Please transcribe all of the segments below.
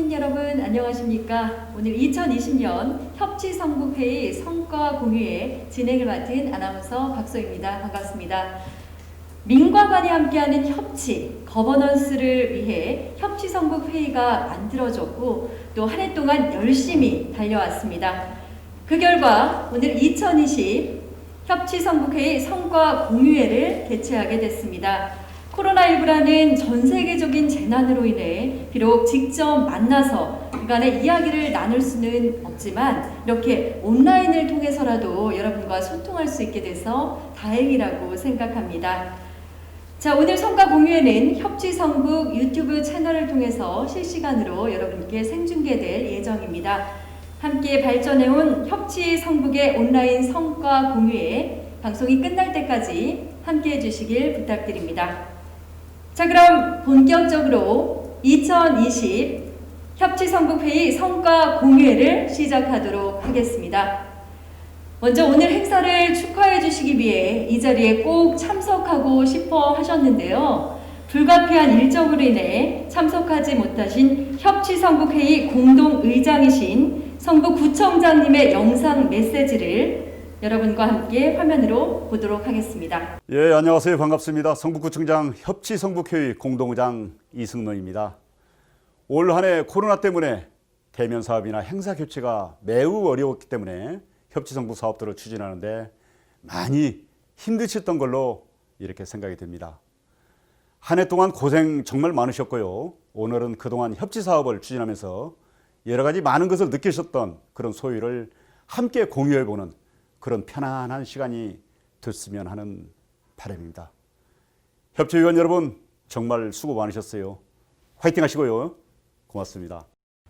시민 여러분 안녕하십니까? 오늘 2020년 협치성북회의 성과 공유회 진행을 맡은 아나운서 박소희입니다. 반갑습니다. 민과 관이 함께하는 협치, 거버넌스를 위해 협치성북회의가 만들어졌고 또 한 해 동안 열심히 달려왔습니다. 그 결과 오늘 2020 협치성북회의 성과 공유회를 개최하게 됐습니다. 코로나19라는 전 세계적인 재난으로 인해 비록 직접 만나서 그간의 이야기를 나눌 수는 없지만 이렇게 온라인을 통해서라도 여러분과 소통할 수 있게 돼서 다행이라고 생각합니다. 자, 오늘 성과 공유회는 협치성북 유튜브 채널을 통해서 실시간으로 여러분께 생중계될 예정입니다. 함께 발전해온 협치성북의 온라인 성과 공유회 방송이 끝날 때까지 함께 해주시길 부탁드립니다. 자, 그럼 본격적으로 2020 협치성북회의 성과 공유회를 시작하도록 하겠습니다. 먼저 오늘 행사를 축하해 주시기 위해 이 자리에 꼭 참석하고 싶어 하셨는데요. 불가피한 일정으로 인해 참석하지 못하신 협치성북회의 공동의장이신 성북구청장님의 영상 메시지를 여러분과 함께 화면으로 보도록 하겠습니다. 예, 안녕하세요. 반갑습니다. 성북구청장 협치성북회의 공동의장 이승노입니다. 올 한 해 코로나 때문에 대면 사업이나 행사 교체가 매우 어려웠기 때문에 협치성북 사업들을 추진하는데 많이 힘드셨던 걸로 이렇게 생각이 됩니다. 한 해 동안 고생 정말 많으셨고요. 오늘은 그동안 협치 사업을 추진하면서 여러 가지 많은 것을 느끼셨던 그런 소유를 함께 공유해보는 그런 편안한 시간이 됐으면 하는 바람입니다. 협치위원 여러분 정말 수고 많으셨어요. 화이팅 하시고요. 고맙습니다.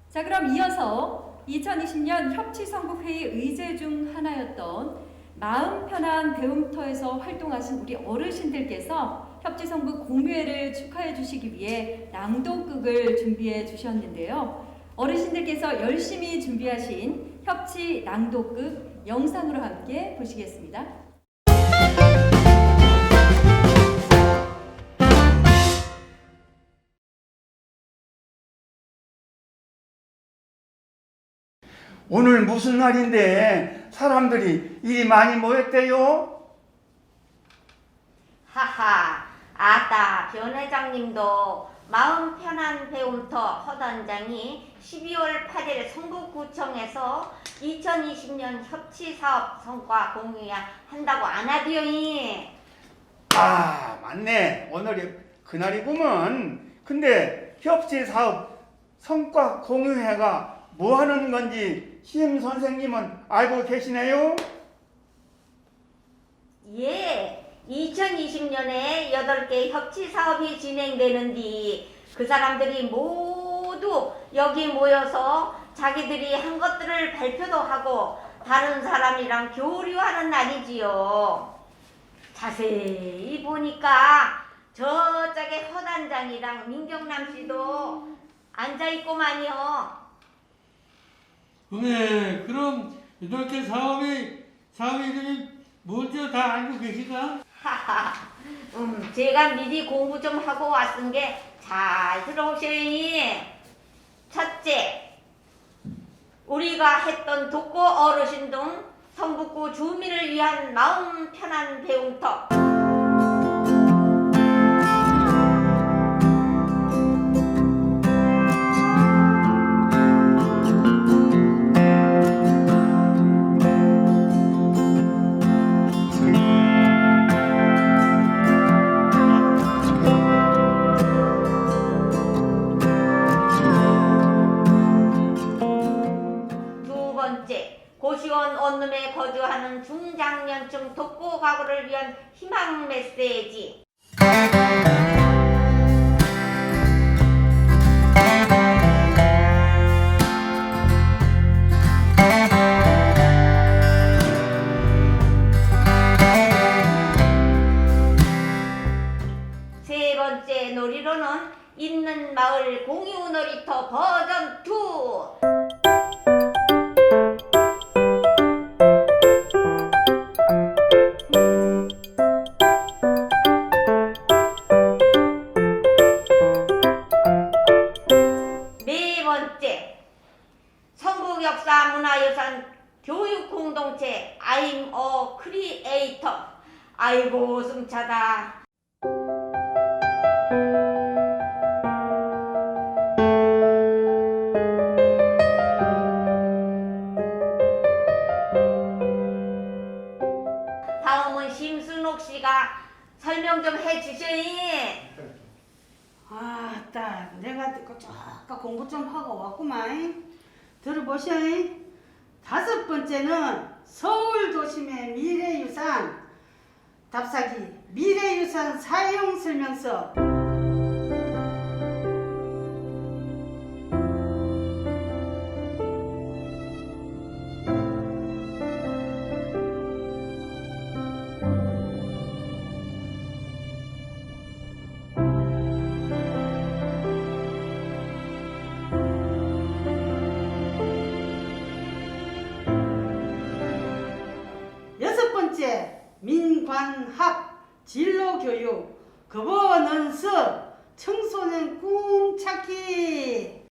자, 그럼 이어서 2020년 협치성북회의 의제 중 하나였던 마음 편한 배움터에서 활동하신 우리 어르신들께서 협치성북 공유회를 축하해 주시기 위해 낭독극을 준비해 주셨는데요. 어르신들께서 열심히 준비하신 협치 낭독극 영상으로 함께 보시겠습니다. 오늘 무슨 날인데 사람들이 이리 많이 모였대요? 하하, 아따 변 회장님도 마음 편한 배움터 허단장이 12월 8일 성북구청에서 2020년 협치사업 성과 공유회 한다고 안 하디요니. 아, 맞네. 오늘이 그날이구먼. 근데 협치사업 성과 공유회가 뭐 하는 건지 시임 선생님은 알고 계시네요? 예, 2020년에 8개 협치사업이 진행되는디 그 사람들이 모두 여기 모여서 자기들이 한 것들을 발표도 하고 다른 사람이랑 교류하는 날이지요. 자세히 보니까 저쪽에 허단장이랑 민경남 씨도 앉아있고만요. 네, 그럼 이렇게 사업의 이름이 뭔지 다 알고 계시나? 하하, 제가 미리 공부 좀 하고 왔은 게 잘 들어오시니. 첫째, 우리가 했던 독거 어르신 등 성북구 주민을 위한 마음 편한 배움터. 고시원 원룸에 거주하는 중장년층 독거 가구를 위한 희망 메시지. 세 번째 놀이로는 있는 마을 공유 놀이터 버전 2. 12번째 성북역사문화유산 교육공동체 I'm a Creator. 아이고 숨차다. 다음은 심순옥 씨가 설명 좀 해주셔이. 아따 내가 조금 공부 좀 하고 왔구만. 들어보셔. 5번째는 서울도심의 미래유산 답사기 미래유산 사용설명서. 민관학 진로교육 거버넌스 청소년 꿈찾기.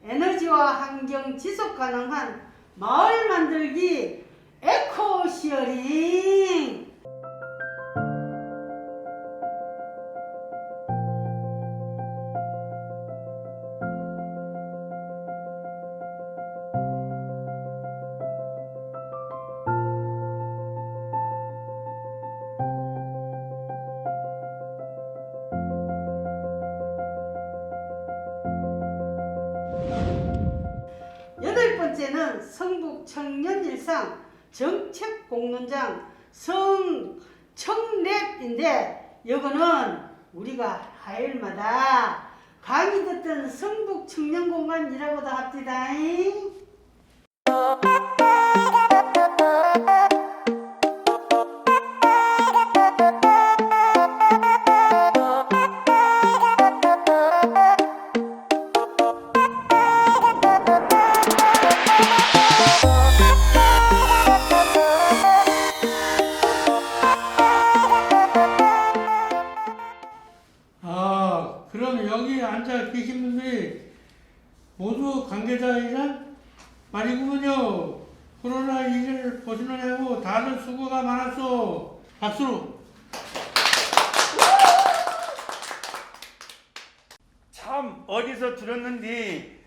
에너지와 환경 지속 가능한 마을 만들기 에코시어링. 번째는 성북 청년일상 정책공론장 성청랩인데 이거는 우리가 화요일마다 강의 듣던 성북 청년공간이라고도 합디다. 그럼 여기 앉아 계신 분들이 모두 관계자이란 말이구먼요. 코로나 일을 보시느냐고 다들 수고가 많았어. 박수로. 참 어디서 들었는데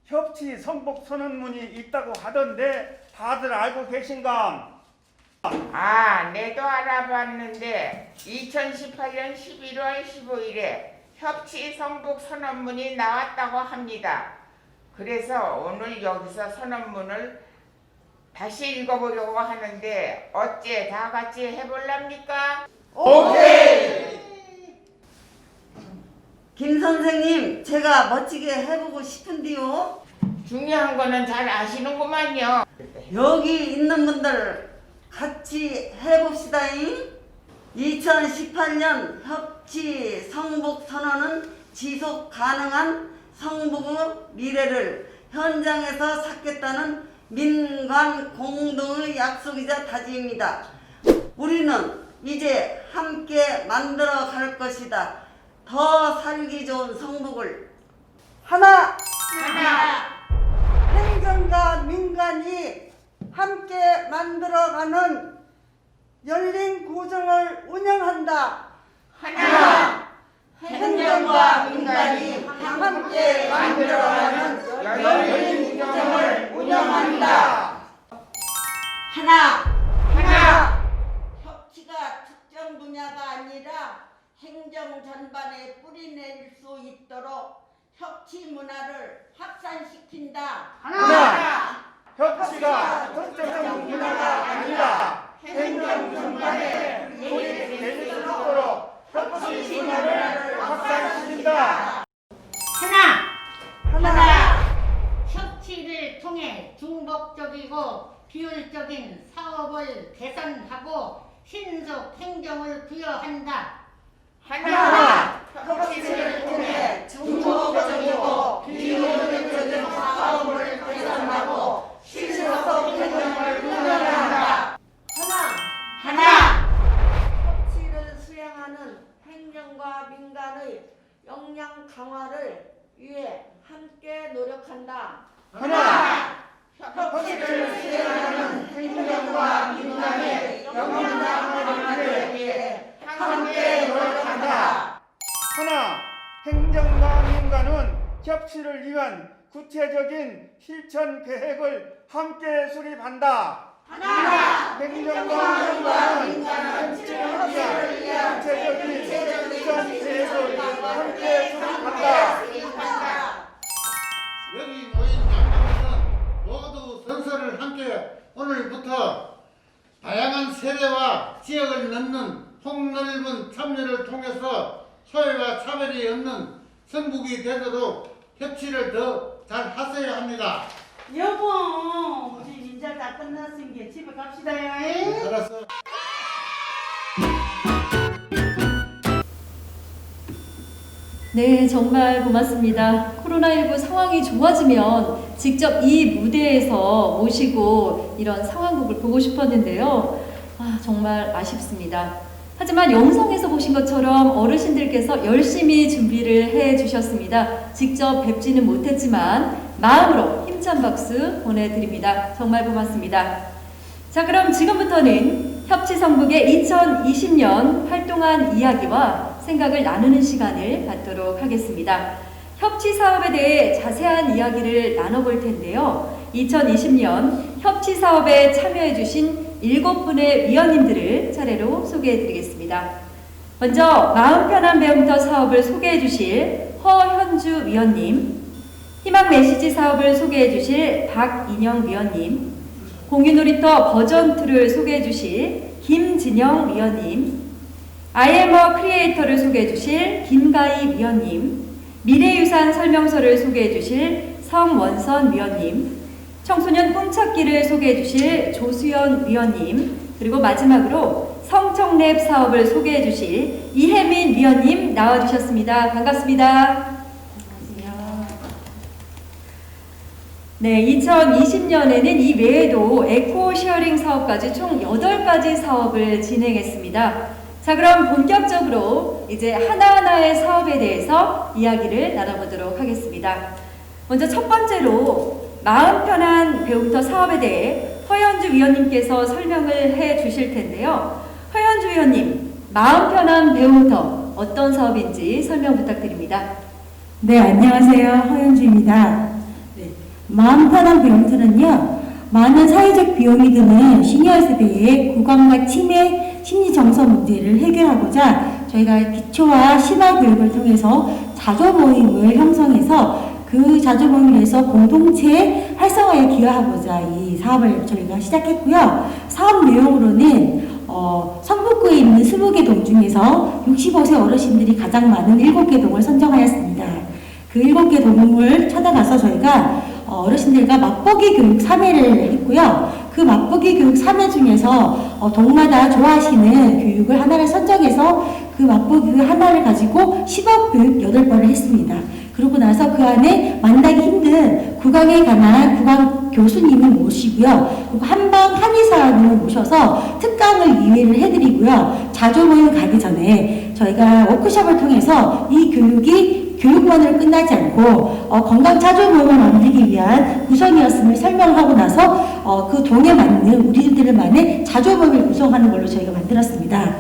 협치 성북 선언문이 있다고 하던데 다들 알고 계신가? 아, 내도 알아봤는데 2018년 11월 15일에 협치 성북 선언문이 나왔다고 합니다. 그래서 오늘 여기서 선언문을 다시 읽어보려고 하는데 어째 다 같이 해볼랍니까? 오케이! 김 선생님, 제가 멋지게 해보고 싶은데요. 중요한 거는 잘 아시는구만요. 여기 있는 분들 같이 해봅시다잉. 2018년 협치 성북 선언은 지속 가능한 성북의 미래를 현장에서 찾겠다는 민관 공동의 약속이자 다짐입니다. 우리는 이제 함께 만들어 갈 것이다. 더 살기 좋은 성북을 하나 행정과 민간이 함께 만들어가는 열린 구정을 운영한다. 하나, 행정과 민간이 함께 만들어가는 열린 구정을 운영한다. 하나. 협치가 특정 분야가 아니라 행정 전반에 뿌리낼 수 있도록 협치 문화를 확산시킨다. 하나. 협치가 특정 문화가 아니라 행정 전반에 뿌리낼 수 있도록 협치 문화를 확산시킨다. 하나. 협치를 통해 중복적이고 비효율적인 사업을 개선하고 신속 행정을 부여한다. 하나, 협치를 통해 중복적이고 비효율적인 사업을 개선하고 신속 행정을 부여한다. 하나, 협치를 수행하는 행정과 민간의 역량 강화를 위해 함께 노력한다. 하나, 협치를 수행하는 행정과 민간의 역량 강화를 위해 함께 노력한다. 하나, 행정과 민간은 협치를 위한 구체적인 실천 계획을 함께 수립한다. 하나, 행정과 민간은 협치를 위한 구체적인 실천 계획을 함께 수립한다. 여기 모인 양반들은 모두 선서를 함께 오늘부터 다양한 세대와 지역을 넘는 폭넓은 참여를 통해서 소외와 차별이 없는 성북이 되도록 협치를 더 잘 하셔야 합니다. 여보, 우리 민자 다 끝났으니까 집에 갑시다요. 알았어. 네, 정말 고맙습니다. 코로나19 상황이 좋아지면 직접 이 무대에서 모시고 이런 상황극을 보고 싶었는데요. 정말 아쉽습니다. 하지만 영상에서 보신 것처럼 어르신들께서 열심히 준비를 해 주셨습니다. 직접 뵙지는 못했지만 마음으로 힘찬 박수 보내드립니다. 정말 고맙습니다. 자, 그럼 지금부터는 협치성북의 2020년 활동한 이야기와 생각을 나누는 시간을 갖도록 하겠습니다. 협치 사업에 대해 자세한 이야기를 나눠볼 텐데요. 2020년 협치 사업에 참여해 주신 7분의 위원님들을 차례로 소개해 드리겠습니다. 먼저 마음 편한 배움터 사업을 소개해 주실 허현주 위원님, 희망 메시지 사업을 소개해 주실 박인영 위원님, 공유놀이터 버전2를 소개해 주실 김진영 위원님, IMO 크리에이터를 소개해 주실 김가희 위원님, 미래유산 설명서를 소개해 주실 성원선 위원님, 청소년 꿈찾기를 소개해 주실 조수연 위원님, 그리고 마지막으로 성청랩 사업을 소개해 주실 이혜민 위원님 나와주셨습니다. 반갑습니다. 네, 2020년에는 이 외에도 에코 쉐어링 사업까지 총 8가지 사업을 진행했습니다. 자, 그럼 본격적으로 이제 하나하나의 사업에 대해서 이야기를 나눠보도록 하겠습니다. 먼저 첫 번째로 마음 편한 배움터 사업에 대해 허현주 위원님께서 설명을 해 주실 텐데요. 허현주 위원님, 마음 편한 배움터 어떤 사업인지 설명 부탁드립니다. 네, 안녕하세요. 허현주입니다. 네, 마음 편한 배움터는요, 많은 사회적 비용이 드는 시니어 세대의 구강과 치매, 심리 정서 문제를 해결하고자 저희가 기초와 심화 교육을 통해서 자조 모임을 형성해서 그 자조 모임을 위해서 공동체 활성화에 기여하고자 이 사업을 저희가 시작했고요. 사업 내용으로는 성북구에 있는 20개 동 중에서 65세 어르신들이 가장 많은 7개 동을 선정하였습니다. 그 7개 동을 찾아가서 저희가 어르신들과 맛보기 교육 3회를 했고요. 그 맛보기 교육 3회 중에서 동마다 좋아하시는 교육을 하나를 선정해서 그 맛보기 교육 하나를 가지고 10억 교육 8번을 했습니다. 그러고 나서 그 안에 만나기 힘든 구강에 관한 구강 교수님을 모시고요. 그리고 한방 한의사님을 모셔서 특강을 2회를 해드리고요. 자조 모임 가기 전에 저희가 워크숍을 통해서 이 교육이 교육만으로 끝나지 않고 건강 자조 모임을 만들기 위한 구성이었음을 설명하고 나서 그 동에 맞는 우리들만의 자조 모임을 구성하는 걸로 저희가 만들었습니다.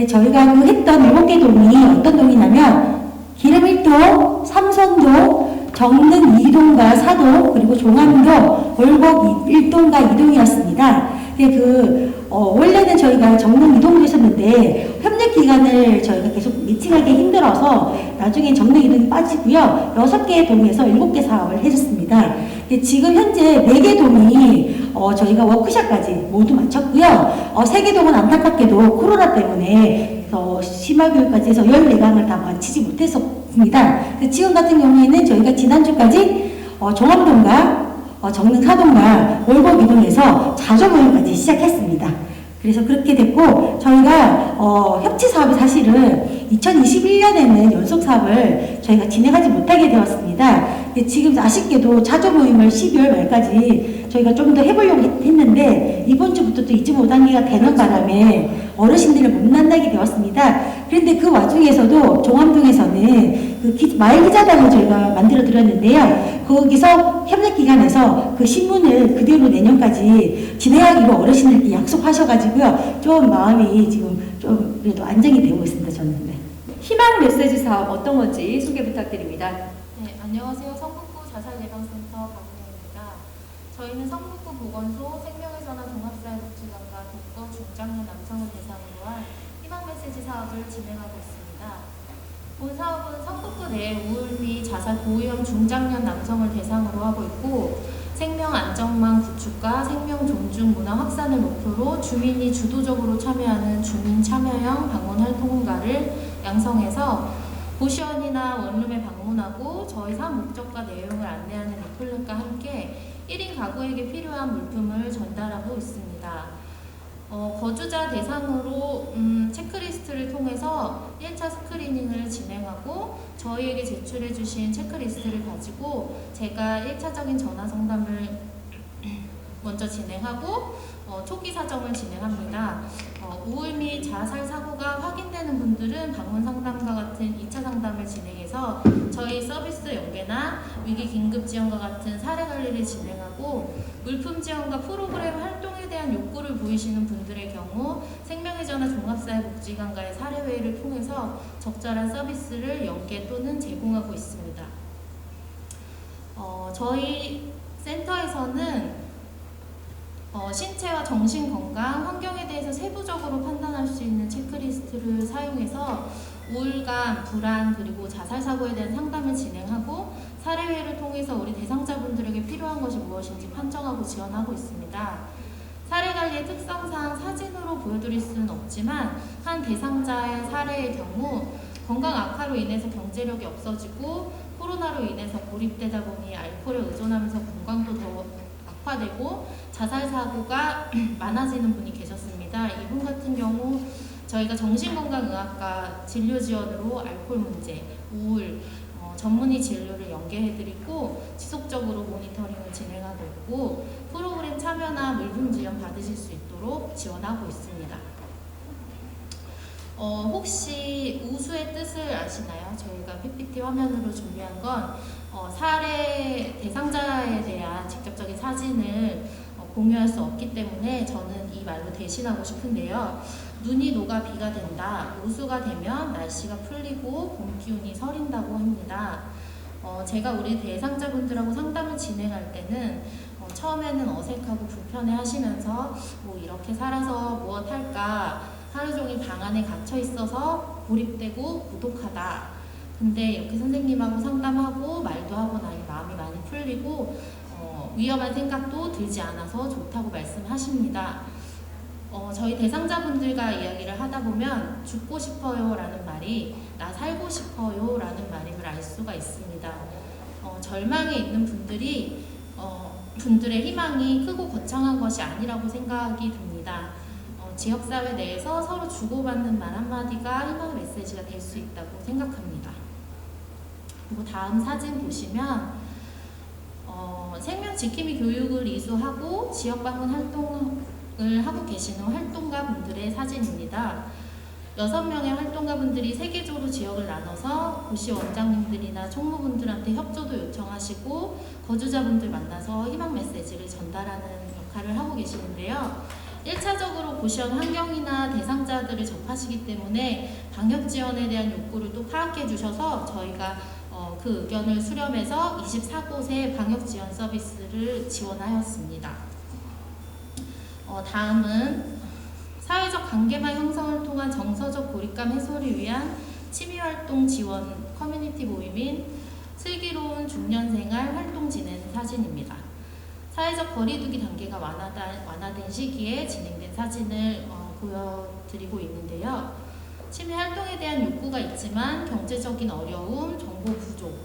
저희가 그 했던 7개 동이 어떤 동이냐면 기름 1동, 삼선동, 정릉 2동과 4동, 그리고 종암동, 월곡 1동과 2동이었습니다. 원래는 저희가 정릉 2동도 있었는데 협력 기간을 저희가 계속 미팅하기 힘들어서 나중에 정릉 2동이 빠지고요. 6개의 동에서 7개 사업을 해줬습니다. 지금 현재 4개 동이 저희가 워크숍까지 모두 마쳤고요. 3개 동은 안타깝게도 코로나 때문에 심화교육까지 해서 14강을 다 마치지 못했습니다. 지금 같은 경우에는 저희가 지난주까지 종암동과 정릉 4동과 월곡 2동에서 자조 모임까지 시작했습니다. 그래서 그렇게 됐고 저희가 협치 사업이 사실은 2021년에는 연속 사업을 저희가 진행하지 못하게 되었습니다. 지금 아쉽게도 자조 모임을 12월 말까지 저희가 좀 더 해보려고 했는데 이번 주부터 또 25단계가 되는 바람에 어르신들을 못 만나게 되었습니다. 그런데 그 와중에서도 종암동에서는 그 마을 기자단을 저희가 만들어 드렸는데요. 거기서 협력기관에서 그 신문을 그대로 내년까지 진행하기로 어르신들께 약속하셔가지고요. 좀 마음이 지금 좀 그래도 안정이 되고 있습니다. 저는. 네. 희망 메시지 사업 어떤 건지 소개 부탁드립니다. 네, 안녕하세요. 성북구 자살예방센터 박미영입니다. 저희는 성북구 보건소 생명의 전환 종합사회복지관과 독거 중장년 남성을 대상으로 한 희망 메시지 사업을 진행하고 있습니다. 본 사업은 성북구 내 우울 및 자살 고위험 중장년 남성을 대상으로 하고 있고 생명 안전망 구축과 생명 존중 문화 확산을 목표로 주민이 주도적으로 참여하는 주민 참여형 방문 활동가를 양성해서 고시원이나 원룸에 방문하고 저희 사업 목적과 내용을 안내하는 리플렛과 함께 1인 가구에게 필요한 물품을 전달하고 있습니다. 거주자 대상으로 체크리스트를 통해서 1차 스크리닝을 진행하고 저희에게 제출해 주신 체크리스트를 가지고 제가 1차적인 전화 상담을 먼저 진행하고 초기 사정을 진행합니다. 우울 및 자살 사고가 확인되는 분들은 방문 상담과 같은 2차 상담을 진행해서 저희 서비스 연계나 위기 긴급 지원과 같은 사례 관리를 진행하고 물품 지원과 프로그램 활동에 대한 욕구를 보이시는 분들의 경우 생명의 전환 종합사회복지관과의 사례회의를 통해서 적절한 서비스를 연계 또는 제공하고 있습니다. 저희 센터에서는 신체와 정신 건강, 환경에 대해서 세부적으로 판단할 수 있는 체크리스트를 사용해서 우울감, 불안, 그리고 자살 사고에 대한 상담을 진행하고 사례회를 통해서 우리 대상자분들에게 필요한 것이 무엇인지 판정하고 지원하고 있습니다. 사례관리의 특성상 사진으로 보여드릴 수는 없지만 한 대상자의 사례의 경우 건강 악화로 인해서 경제력이 없어지고 코로나로 인해서 고립되다 보니 알코올에 의존하면서 건강도 더 악화되고 자살 사고가 많아지는 분이 계셨습니다. 이분 같은 경우 저희가 정신건강의학과 진료 지원으로 알코올 문제, 우울, 전문의 진료를 연계해드리고 지속적으로 모니터링을 진행하고 있고 프로그램 참여나 물품 지원 받으실 수 있도록 지원하고 있습니다. 혹시 우수의 뜻을 아시나요? 저희가 PPT 화면으로 준비한 건 사례 대상자에 대한 직접적인 사진을 공유할 수 없기 때문에 저는 이 말로 대신하고 싶은데요. 눈이 녹아 비가 된다. 우수가 되면 날씨가 풀리고 봄 기운이 서린다고 합니다. 제가 우리 대상자분들하고 상담을 진행할 때는 처음에는 어색하고 불편해 하시면서 뭐 이렇게 살아서 무엇 할까 하루 종일 방 안에 갇혀 있어서 고립되고 고독하다. 근데 이렇게 선생님하고 상담하고 말도 하고 나니 마음이 많이 풀리고 위험한 생각도 들지 않아서 좋다고 말씀하십니다. 저희 대상자분들과 이야기를 하다 보면 죽고 싶어요 라는 말이 나 살고 싶어요 라는 말임을 알 수가 있습니다. 절망에 있는 분들이 분들의 희망이 크고 거창한 것이 아니라고 생각이 듭니다. 지역사회 내에서 서로 주고받는 말 한마디가 희망의 메시지가 될 수 있다고 생각합니다. 그리고 다음 사진 보시면 생명 지킴이 교육을 이수하고 지역 방문 활동을 하고 계시는 활동가 분들의 사진입니다. 6명의 활동가 분들이 세계적으로 지역을 나눠서 고시 원장님들이나 총무분들한테 협조도 요청하시고 거주자분들 만나서 희망 메시지를 전달하는 역할을 하고 계시는데요. 1차적으로 고시원 환경이나 대상자들을 접하시기 때문에 방역 지원에 대한 욕구를 또 파악해 주셔서 저희가 그 의견을 수렴해서 24곳의 방역 지원 서비스를 지원하였습니다. 다음은 사회적 관계망 형성을 통한 정서적 고립감 해소를 위한 취미활동 지원 커뮤니티 모임인 슬기로운 중년생활 활동 진행 사진입니다. 사회적 거리두기 단계가 완화된 시기에 진행된 사진을 보여드리고 있는데요. 취미 활동에 대한 욕구가 있지만 경제적인 어려움, 정보 부족,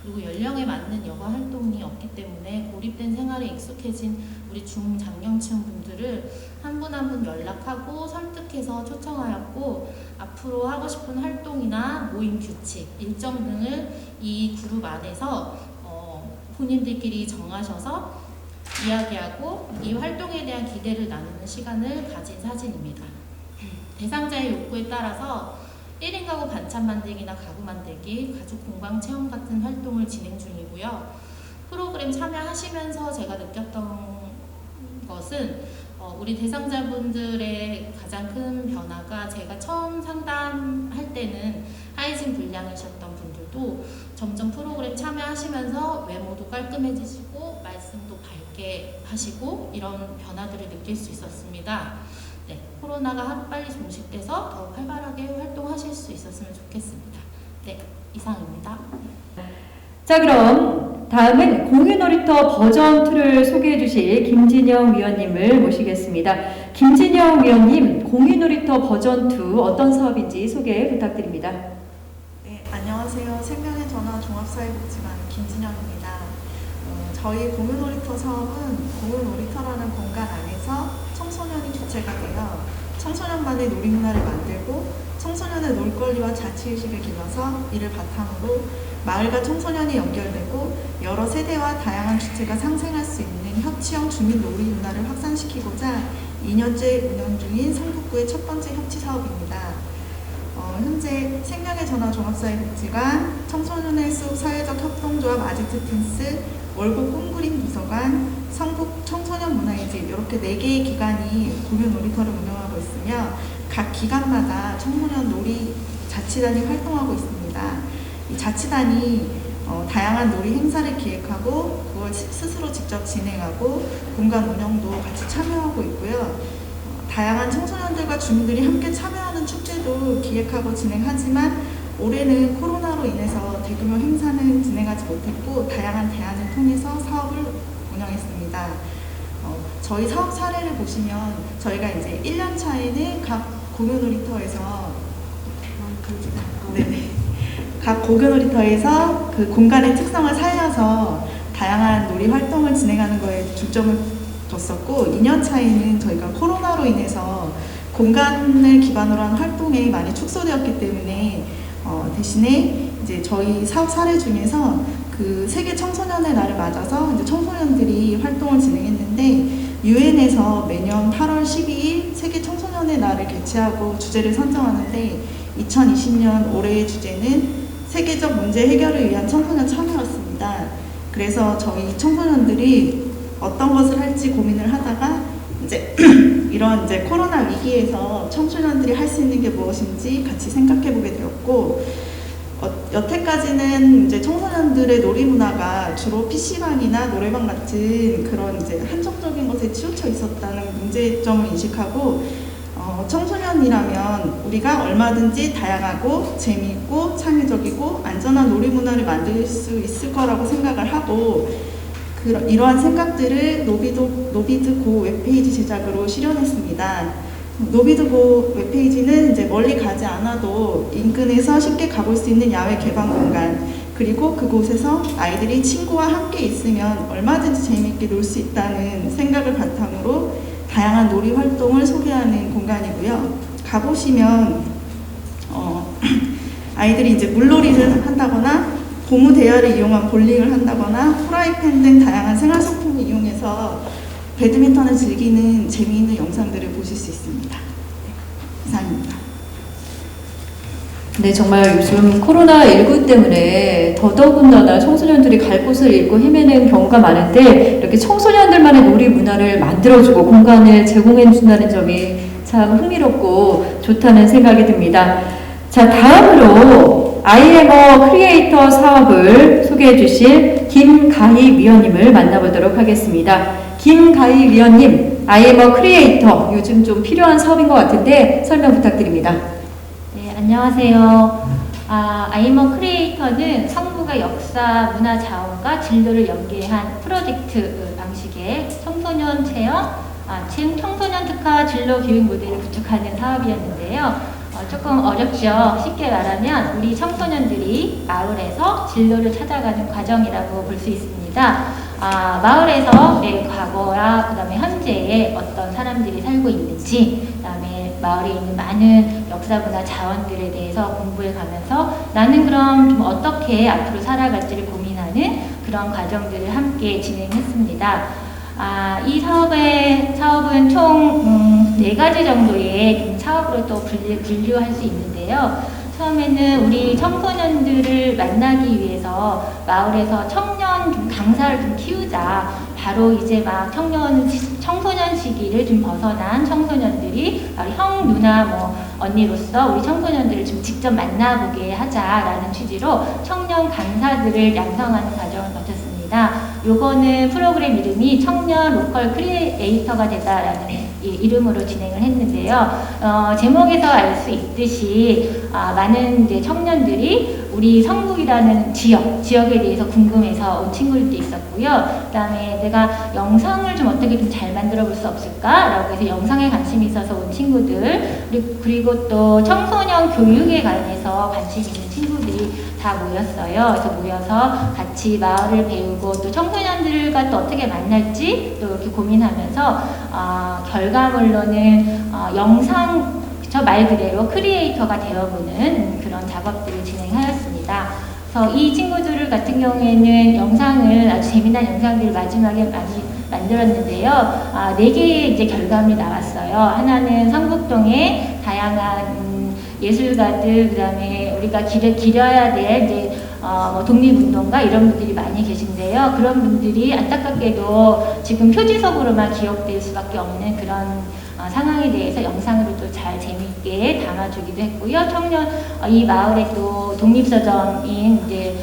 그리고 연령에 맞는 여가 활동이 없기 때문에 고립된 생활에 익숙해진 우리 중장년층 분들을 한 분 한 분 연락하고 설득해서 초청하였고, 앞으로 하고 싶은 활동이나 모임 규칙, 일정 등을 이 그룹 안에서 본인들끼리 정하셔서 이야기하고 이 활동에 대한 기대를 나누는 시간을 가진 사진입니다. 대상자의 욕구에 따라서 1인 가구 반찬 만들기나 가구 만들기, 가족 공방 체험 같은 활동을 진행 중이고요. 프로그램 참여하시면서 제가 느꼈던 것은 우리 대상자분들의 가장 큰 변화가, 제가 처음 상담할 때는 하이진 불량이셨던 분들도 점점 프로그램 참여하시면서 외모도 깔끔해지시고 말씀도 밝게 하시고 이런 변화들을 느낄 수 있었습니다. 네, 코로나가 빨리 종식돼서 더 활발하게 활동하실 수 있었으면 좋겠습니다. 네, 이상입니다. 자, 그럼 다음은 공유놀이터 버전 2를 소개해 주실 김진영 위원님을 모시겠습니다. 김진영 위원님, 공유놀이터 버전 2 어떤 사업인지 소개 부탁드립니다. 네, 안녕하세요. 생명의 전화 종합사회복지관 김진영입니다. 저희 공유놀이터 사업은 공유놀이터라는 공간 안에서 청소년이 주체가 되어 청소년만의 놀이문화를 만들고 청소년의 놀권리와 자치의식을 길러서 이를 바탕으로 마을과 청소년이 연결되고 여러 세대와 다양한 주체가 상생할 수 있는 협치형 주민 놀이문화를 확산시키고자 2년째 운영 중인 성북구의 첫 번째 협치 사업입니다. 현재 생명의 전화 종합사회복지관, 청소년의 숲 사회적 협동조합 아지트틴스, 월곡 꿈그림 도서관, 성북 청소년 문화의 집, 이렇게 4개의 기관이 공유 놀이터를 운영하고 있으며 각 기관마다 청소년 놀이 자치단이 활동하고 있습니다. 이 자치단이 다양한 놀이 행사를 기획하고 그걸 스스로 직접 진행하고 공간 운영도 같이 참여하고 있고요. 다양한 청소년들과 주민들이 함께 참여하는 축제도 기획하고 진행하지만 올해는 코로나로 인해서 대규모 행사는 진행하지 못했고 다양한 대안을 통해서 사업을 운영했습니다. 저희 사업 사례를 보시면 저희가 이제 1년 차에는 각 공유놀이터에서 각 공유놀이터에서 그 공간의 특성을 살려서 다양한 놀이 활동을 진행하는 거에 중점을 뒀었고, 2년 차에는 저희가 코로나로 인해서 공간을 기반으로 한 활동이 많이 축소되었기 때문에 대신에 이제 저희 사업 사례 중에서 그 세계 청소년의 날을 맞아서 이제 청소년들이 활동을 진행했는데, 유엔에서 매년 8월 12일 세계 청소년의 날을 개최하고 주제를 선정하는데 2020년 올해의 주제는 세계적 문제 해결을 위한 청소년 참여였습니다. 그래서 저희 청소년들이 어떤 것을 할지 고민을 하다가 이제 이런 이제 코로나 위기에서 청소년들이 할 수 있는 게 무엇인지 같이 생각해 보게 되었고, 여태까지는 이제 청소년들의 놀이 문화가 주로 PC방이나 노래방 같은 그런 이제 한정적인 것에 치우쳐 있었다는 문제점을 인식하고, 청소년이라면 우리가 얼마든지 다양하고 재미있고 창의적이고 안전한 놀이 문화를 만들 수 있을 거라고 생각을 하고, 이러한 생각들을 노비드고 웹페이지 제작으로 실현했습니다. 노비드고 웹페이지는 이제 멀리 가지 않아도 인근에서 쉽게 가볼 수 있는 야외 개방 공간, 그리고 그곳에서 아이들이 친구와 함께 있으면 얼마든지 재미있게 놀 수 있다는 생각을 바탕으로 다양한 놀이 활동을 소개하는 공간이고요. 가보시면 아이들이 이제 물놀이를 한다거나 고무 대야를 이용한 볼링을 한다거나 프라이팬 등 다양한 생활소품을 이용해서 배드민턴을 즐기는 재미있는 영상들을 보실 수 있습니다. 네, 이상입니다. 네, 정말 요즘 코로나19 때문에 더더군다나 청소년들이 갈 곳을 잃고 헤매는 경우가 많은데, 이렇게 청소년들만의 놀이 문화를 만들어주고 공간을 제공해준다는 점이 참 흥미롭고 좋다는 생각이 듭니다. 자, 다음으로 IMO 크리에이터 사업을 소개해 주실 김가희 위원님을 만나보도록 하겠습니다. 김가희 위원님, IMO 크리에이터 요즘 좀 필요한 사업인 것 같은데 설명 부탁드립니다. 네, 안녕하세요. IMO 크리에이터는 성부가 역사, 문화 자원과 진로를 연계한 프로젝트 방식의 청소년 체험, 청소년 특화 진로 교육 모델을 구축하는 사업이었는데요. 조금 어렵죠. 쉽게 말하면 우리 청소년들이 마을에서 진로를 찾아가는 과정이라고 볼 수 있습니다. 마을에서 과거와 그다음에 현재에 어떤 사람들이 살고 있는지, 그다음에 마을에 있는 많은 역사문화 자원들에 대해서 공부해 가면서 나는 그럼 좀 어떻게 앞으로 살아갈지를 고민하는 그런 과정들을 함께 진행했습니다. 이 사업은 총 4가지 정도의 사업으로 또 분류할 수 있는데요. 처음에는 우리 청소년들을 만나기 위해서 마을에서 청년 좀 강사를 좀 키우자. 바로 이제 막 청소년 시기를 좀 벗어난 청소년들이 형, 누나, 언니로서 우리 청소년들을 좀 직접 만나보게 하자라는 취지로 청년 강사들을 양성하는 과정을 거쳤습니다. 요거는 프로그램 이름이 청년 로컬 크리에이터가 되다라는 이름으로 진행을 했는데요. 제목에서 알 수 있듯이 많은 이제 청년들이 우리 성북이라는 지역에 대해서 궁금해서 온 친구들도 있었고요. 그다음에 내가 영상을 좀 어떻게 좀 잘 만들어 볼 수 없을까라고 해서 영상에 관심이 있어서 온 친구들, 그리고 또 청소년 교육에 관해서 관심 있는 친구들이 다 모였어요. 그래서 모여서 같이 마을을 배우고 또 청소년들과 또 어떻게 만날지 또 이렇게 고민하면서 결과물로는 영상 말 그대로 크리에이터가 되어보는 그런 작업들을 진행하였습니다. 그래서 이 친구들 같은 경우에는 영상을 아주 재미난 영상들을 마지막에 많이 만들었는데요. 4개의 이제 결과물이 나왔어요. 하나는 성북동의 다양한 예술가들, 그다음에 우리가 기려야 될 이제 독립운동가 이런 분들이 많이 계신데요. 그런 분들이 안타깝게도 지금 표지석으로만 기억될 수밖에 없는 그런 상황에 대해서 영상으로 또 잘 재미있게 담아주기도 했고요. 이 마을에 또 독립서점인 이제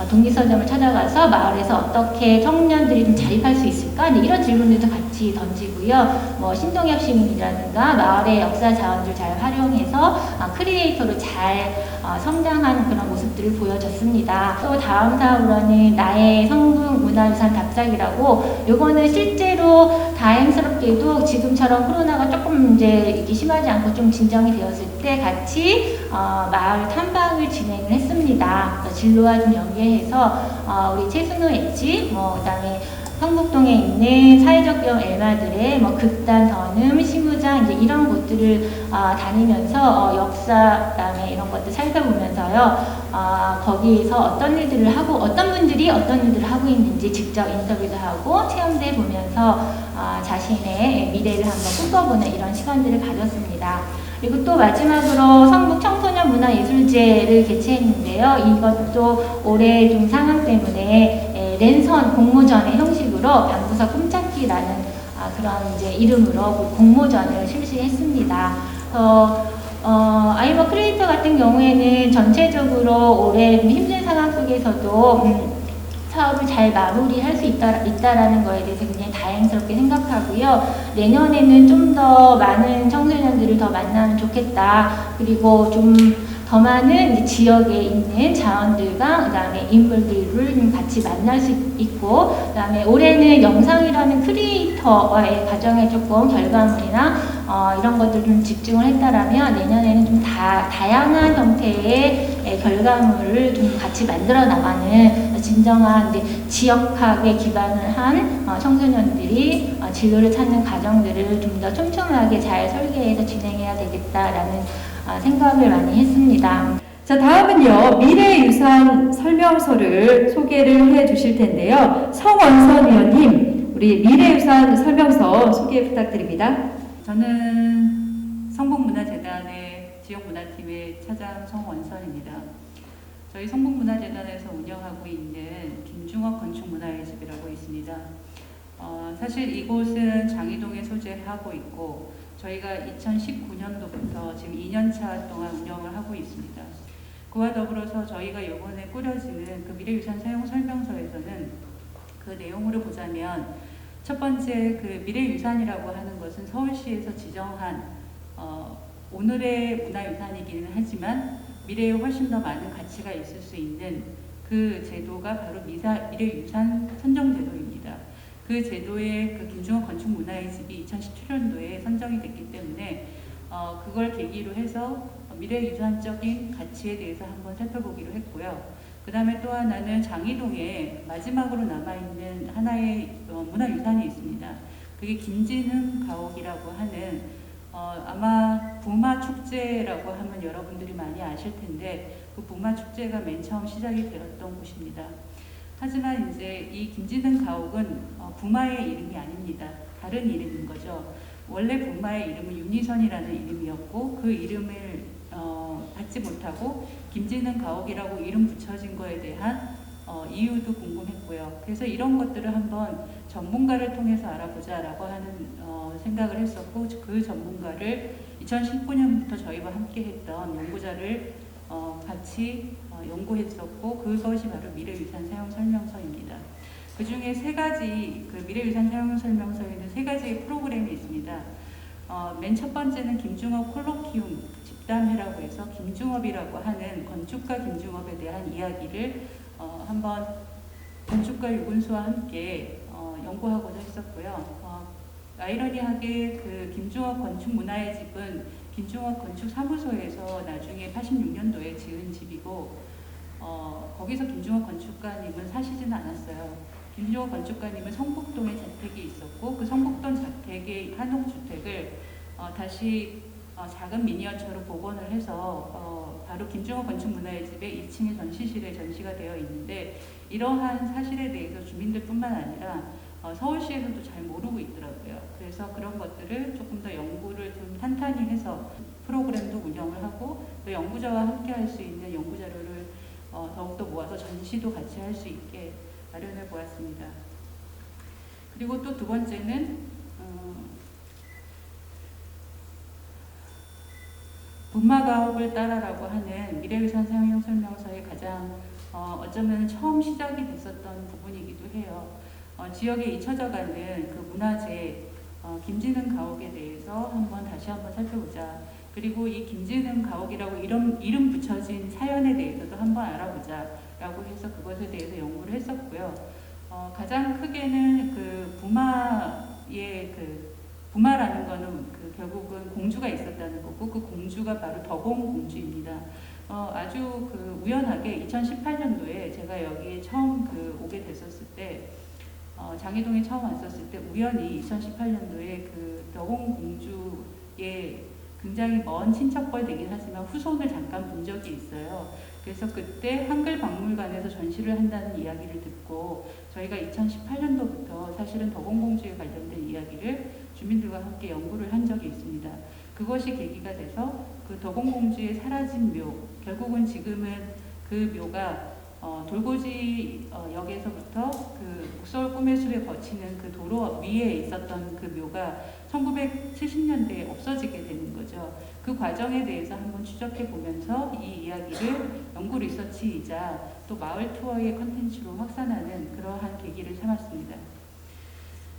독립서점을 찾아가서 마을에서 어떻게 청년들이 좀 자립할 수 있을까? 이런 질문들도 같이 던지고요. 신동엽 시민이라든가 마을의 역사 자원들 잘 활용해서 크리에이터로 잘 성장하는 그런 모습들을 보여줬습니다. 또 다음 사업으로는 나의 성북 문화유산 답작이라고, 요거는 실제로 다행스럽게도 지금처럼 코로나가 조금 이제 이게 심하지 않고 좀 진정이 되었을 때 같이 마을 탐방을 진행을 했습니다. 진로와 좀 연계해서 우리 최순호 엣지, 그다음에 성북동에 있는 사회적 기업 엘마들의 극단 더눔, 시무장 이제 이런 곳들을 다니면서 역사 그다음에 이런 것들 살펴보면서요. 거기에서 어떤 일들을 하고 어떤 분들이 어떤 일들을 하고 있는지 직접 인터뷰도 하고 체험도 해보면서 자신의 미래를 한번 꿈꿔보는 이런 시간들을 가졌습니다. 그리고 또 마지막으로 성북 청소년 문화예술제를 개최했는데요. 이것도 올해 좀 상황 때문에 랜선 공모전의 형식으로 방구석 꿈찾기라는 그런 이제 이름으로 공모전을 실시했습니다. 아이버 크리에이터 같은 경우에는 전체적으로 올해 좀 힘든 상황 속에서도 사업을 잘 마무리할 수 있다라는 거에 대해서 굉장히 다행스럽게 생각하고요. 내년에는 좀 더 많은 청소년들을 더 만나면 좋겠다. 그리고 좀 더 많은 이제 지역에 있는 자원들과 그다음에 인물들을 같이 만날 수 있고, 그다음에 올해는 영상이라는 크리에이터의 과정에 조금 결과물이나 이런 것들 좀 집중을 했다라면 내년에는 좀 다양한 형태의 결과물을 좀 같이 만들어 나가는 진정한 이제 지역학에 기반을 한 청소년들이 진로를 찾는 과정들을 좀 더 촘촘하게 잘 설계해서 진행해야 되겠다라는 생각을 많이 했습니다. 자, 다음은요, 미래유산 설명서를 소개를 해 주실 텐데요. 성원선 위원님, 우리 미래유산 설명서 소개 부탁드립니다. 저는 성북문화재단의 지역문화팀의 차장 성원선입니다. 저희 성북문화재단에서 운영하고 있는 김중옥 건축문화의 집이라고 있습니다. 사실 이곳은 장이동에 소재하고 있고 저희가 2019년도부터 지금 2년차 동안 운영을 하고 있습니다. 그와 더불어서 저희가 이번에 꾸려지는 그 미래유산 사용 설명서에서는 그 내용으로 보자면 첫 번째 그 미래유산이라고 하는 것은 서울시에서 지정한 오늘의 문화유산이기는 하지만 미래에 훨씬 더 많은 가치가 있을 수 있는 그 제도가 바로 미래유산 선정제도입니다. 그 제도에 그 김중옥 건축문화의 집이 2017년도에 선정이 됐기 때문에 그걸 계기로 해서 미래유산적인 가치에 대해서 한번 살펴보기로 했고요. 그 다음에 또 하나는 장이동에 마지막으로 남아있는 하나의 문화유산이 있습니다. 그게 김진흥 가옥이라고 하는 아마 부마축제라고 하면 여러분들이 많이 아실 텐데 그 부마축제가 맨 처음 시작이 되었던 곳입니다. 하지만 이제 이 김진흥 가옥은 부마의 이름이 아닙니다. 다른 이름인 거죠. 원래 부마의 이름은 윤희선이라는 이름이었고 그 이름을 받지 못하고 김진흥 가옥이라고 이름 붙여진 거에 대한 이유도 궁금했고요. 그래서 이런 것들을 한번 전문가를 통해서 알아보자라고 하는 생각을 했었고 그 전문가를 2019년부터 저희와 함께 했던 연구자를 같이 연구했었고 그것이 바로 미래유산 사용설명서입니다. 그 중에 세 가지, 그 미래유산 사용설명서에는 세 가지의 프로그램이 있습니다. 맨 첫 번째는 김중업 콜로키움 집담회라고 해서 김중업이라고 하는 건축가 김중업에 대한 이야기를 한번 건축가 유근수와 함께 연구하고자 했었고요. 아이러니하게 그 김중업 건축문화의 집은 김중업 건축사무소에서 나중에 86년도에 지은 집이고 거기서 김중업 건축가님은 사시지는 않았어요. 김중업 건축가님은 성북동에 자택이 있었고 그 성북동 자택의 한옥주택을 다시 작은 미니어처로 복원을 해서 바로 김중업 건축문화의 집의 2층의 전시실에 전시가 되어 있는데 이러한 사실에 대해서 주민들뿐만 아니라 서울시에서도 잘 모르고 있더라고요. 그래서 그런 것들을 조금 더 연구를 좀 탄탄히 해서 프로그램도 운영을 하고 또 연구자와 함께 할 수 있는 연구 자료를 더욱더 모아서 전시도 같이 할 수 있게 마련해 보았습니다. 그리고 또 두 번째는 분마가옥을 따라라고 하는 미래유산 사용 설명서의 가장 어쩌면 처음 시작이 됐었던 부분이기도 해요. 지역에 잊혀져가는 그 문화재 김진흥 가옥에 대해서 다시 한번 살펴보자. 그리고 이 김진흥 가옥이라고 이름 붙여진 사연에 대해서도 한번 알아보자라고 해서 그것에 대해서 연구를 했었고요. 가장 크게는 그 부마라는 거는 결국은 공주가 있었다는 거고 그 공주가 바로 덕옹공주입니다. 아주 우연하게 2018년도에 제가 여기에 처음 오게 됐었을 때 장희동에 처음 왔었을 때 우연히 2018년도에 그 덕옹공주의 굉장히 먼 친척뻘 되긴 하지만 후손을 잠깐 본 적이 있어요. 그래서 그때 한글박물관에서 전시를 한다는 이야기를 듣고 저희가 2018년도부터 사실은 덕옹공주에 관련된 이야기를 주민들과 함께 연구를 한 적이 있습니다. 그것이 계기가 돼서 그 덕옹공주의 사라진 묘, 결국은 지금은 그 묘가 돌고지 역에서부터 그 북서울 꿈의 숲에 거치는 그 도로 위에 있었던 그 묘가 1970년대에 없어지게 되는 거죠. 그 과정에 대해서 한번 추적해 보면서 이 이야기를 연구 리서치이자 또 마을 투어의 컨텐츠로 확산하는 그러한 계기를 삼았습니다.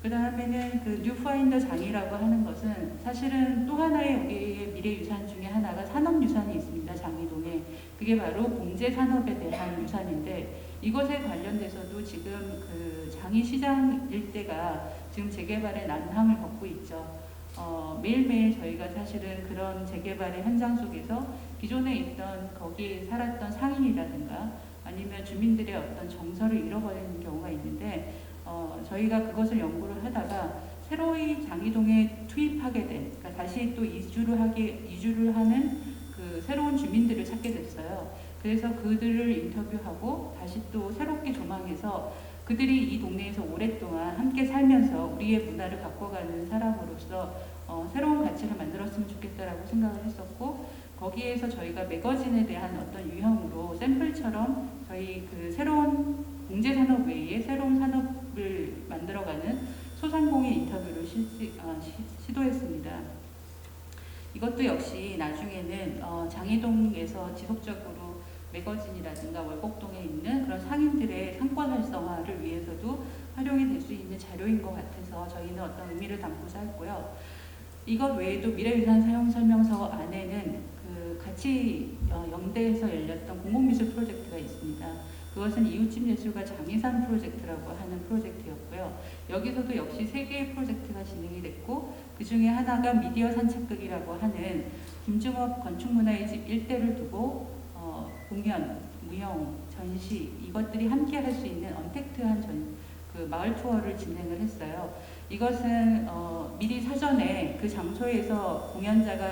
그 다음에는 그 뉴파인더 장이라고 하는 것은 사실은 또 하나의 우리의 미래유산 중에 하나가 산업유산이 있습니다. 장이동에. 그게 바로 봉제산업에 대한 유산인데 이것에 관련돼서도 지금 그 장이시장 일대가 지금 재개발의 난항을 겪고 있죠. 매일매일 저희가 사실은 그런 재개발의 현장 속에서 기존에 있던 거기에 살았던 상인이라든가 아니면 주민들의 어떤 정서를 잃어버리는 경우가 있는데 저희가 그것을 연구를 하다가 새로이 장이동에 투입하게 된, 그러니까 다시 또 이주를 하는 그 새로운 주민들을 찾게 됐어요. 그래서 그들을 인터뷰하고 다시 또 새롭게 조망해서 그들이 이 동네에서 오랫동안 함께 살면서 우리의 문화를 바꿔가는 사람으로서 새로운 가치를 만들었으면 좋겠다라고 생각을 했었고 거기에서 저희가 매거진에 대한 어떤 유형으로 샘플처럼 저희 그 새로운 봉제산업 외에 새로운 산업을 만들어가는 소상공인 인터뷰를 시도했습니다. 이것도 역시 나중에는 장이동에서 지속적으로 매거진이라든가 월곡동에 있는 그런 상인들의 상권 활성화를 위해서도 활용이 될 수 있는 자료인 것 같아서 저희는 어떤 의미를 담고자 했고요. 이것 외에도 미래유산 사용설명서 안에는 그 같이 영대에서 열렸던 공공미술 프로젝트가 있습니다. 그것은 이웃집 예술가 장희산 프로젝트라고 하는 프로젝트였고요. 여기서도 역시 3개의 프로젝트가 진행이 됐고 그 중에 하나가 미디어 산책극이라고 하는 김중업 건축문화의 집 일대를 두고 공연, 무용, 전시 이것들이 함께 할 수 있는 언택트한 그 마을 투어를 진행을 했어요. 이것은 미리 사전에 그 장소에서 공연자가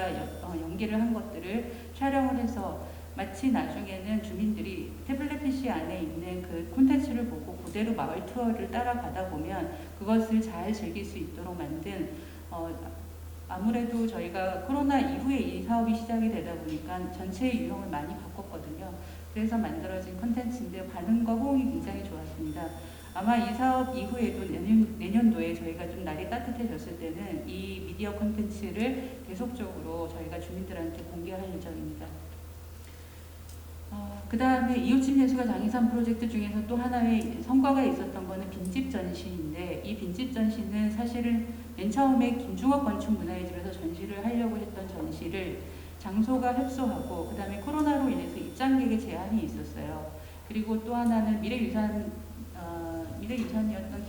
연기를 한 것들을 촬영을 해서 마치 나중에는 주민들이 태블릿 PC 안에 있는 그 콘텐츠를 보고 그대로 마을 투어를 따라가다 보면 그것을 잘 즐길 수 있도록 만든 아무래도 저희가 코로나 이후에 이 사업이 시작이 되다 보니까 전체의 유형을 많이 바꿨거든요. 그래서 만들어진 콘텐츠인데 반응과 호응이 굉장히 좋았습니다. 아마 이 사업 이후에도 내년도에 저희가 좀 날이 따뜻해졌을 때는 이 미디어 콘텐츠를 계속적으로 저희가 주민들한테 공개할 예정입니다. 그 다음에 이웃집 예술가 장의산 프로젝트 중에서 또 하나의 성과가 있었던 거는 빈집 전시인데 이 빈집 전시는 사실은 맨 처음에 김중업 건축문화의 집에서 전시를 하려고 했던 전시를 장소가 협소하고 그 다음에 코로나로 인해서 입장객의 제한이 있었어요. 그리고 또 하나는 미래유산이었던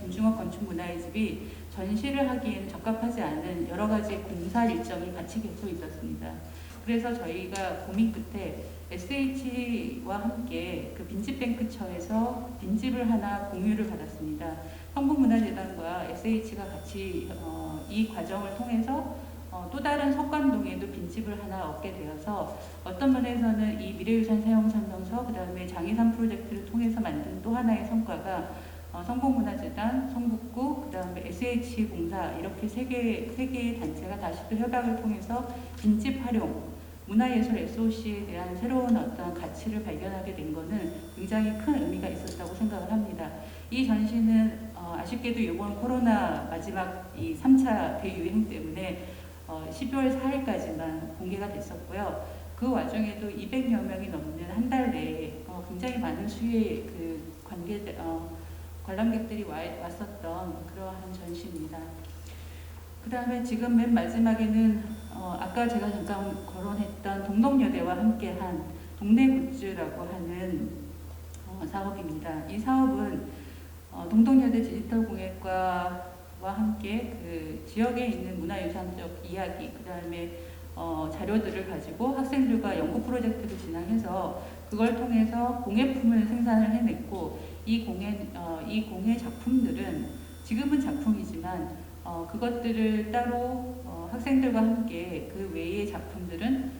김중업 건축문화의 집이 전시를 하기에는 적합하지 않은 여러 가지 공사 일정이 같이 계속 있었습니다. 그래서 저희가 고민 끝에 SH와 함께 그 빈집뱅크처에서 빈집을 하나 공유를 받았습니다. 성북문화재단과 SH가 같이 이 과정을 통해서 또 다른 석관동에도 빈집을 하나 얻게 되어서 어떤 면에서는 이 미래유산 사용설명서 그 다음에 장의산 프로젝트를 통해서 만든 또 하나의 성과가 성북문화재단, 성북구, 그 다음에 SH공사 이렇게 세 개의 단체가 다시 또 협약을 통해서 빈집 활용, 문화예술 SOC에 대한 새로운 어떤 가치를 발견하게 된 것은 굉장히 큰 의미가 있었다고 생각을 합니다. 이 전시는 아쉽게도 이번 코로나 마지막 이 3차 대유행 때문에 12월 4일까지만 공개가 됐었고요. 그 와중에도 200여 명이 넘는 한 달 내에 굉장히 많은 수의 그 관람객들이 왔었던 그러한 전시입니다. 그 다음에 지금 맨 마지막에는 아까 제가 잠깐 거론했던 동덕여대와 함께한 동네 굿즈라고 하는 사업입니다. 이 사업은 동덕여대 디지털공예과와 함께 그 지역에 있는 문화유산적 이야기, 그 다음에 자료들을 가지고 학생들과 연구 프로젝트를 진행해서 그걸 통해서 공예품을 생산을 해냈고 이 공예 작품들은 지금은 작품이지만 그것들을 따로 학생들과 함께 그 외의 작품들은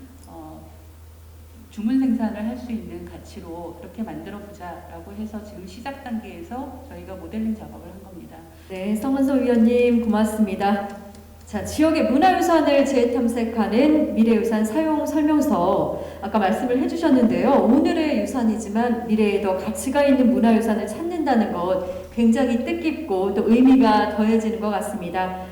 주문 생산을 할 수 있는 가치로 그렇게 만들어 보자라고 해서 지금 시작 단계에서 저희가 모델링 작업을 한 겁니다. 네, 성은서 위원님 고맙습니다. 자, 지역의 문화유산을 재탐색하는 미래유산 사용 설명서 아까 말씀을 해주셨는데요. 오늘의 유산이지만 미래에 더 가치가 있는 문화유산을 찾는다는 것 굉장히 뜻깊고 또 의미가 더해지는 것 같습니다.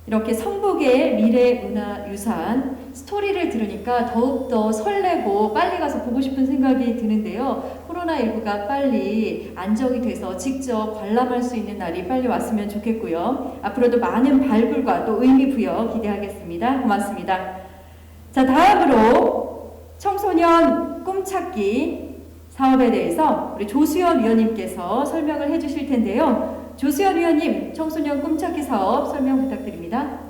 이렇게 성북의 미래문화유산 스토리를 들으니까 더욱더 설레고 빨리 가서 보고 싶은 생각이 드는데요. 코로나19가 빨리 안정이 돼서 직접 관람할 수 있는 날이 빨리 왔으면 좋겠고요. 앞으로도 많은 발굴과 또 의미 부여 기대하겠습니다. 고맙습니다. 자, 다음으로 청소년 꿈찾기 사업에 대해서 우리 조수연 위원님께서 설명을 해주실 텐데요. 조수연 위원님, 청소년 꿈찾기 사업 설명 부탁드립니다.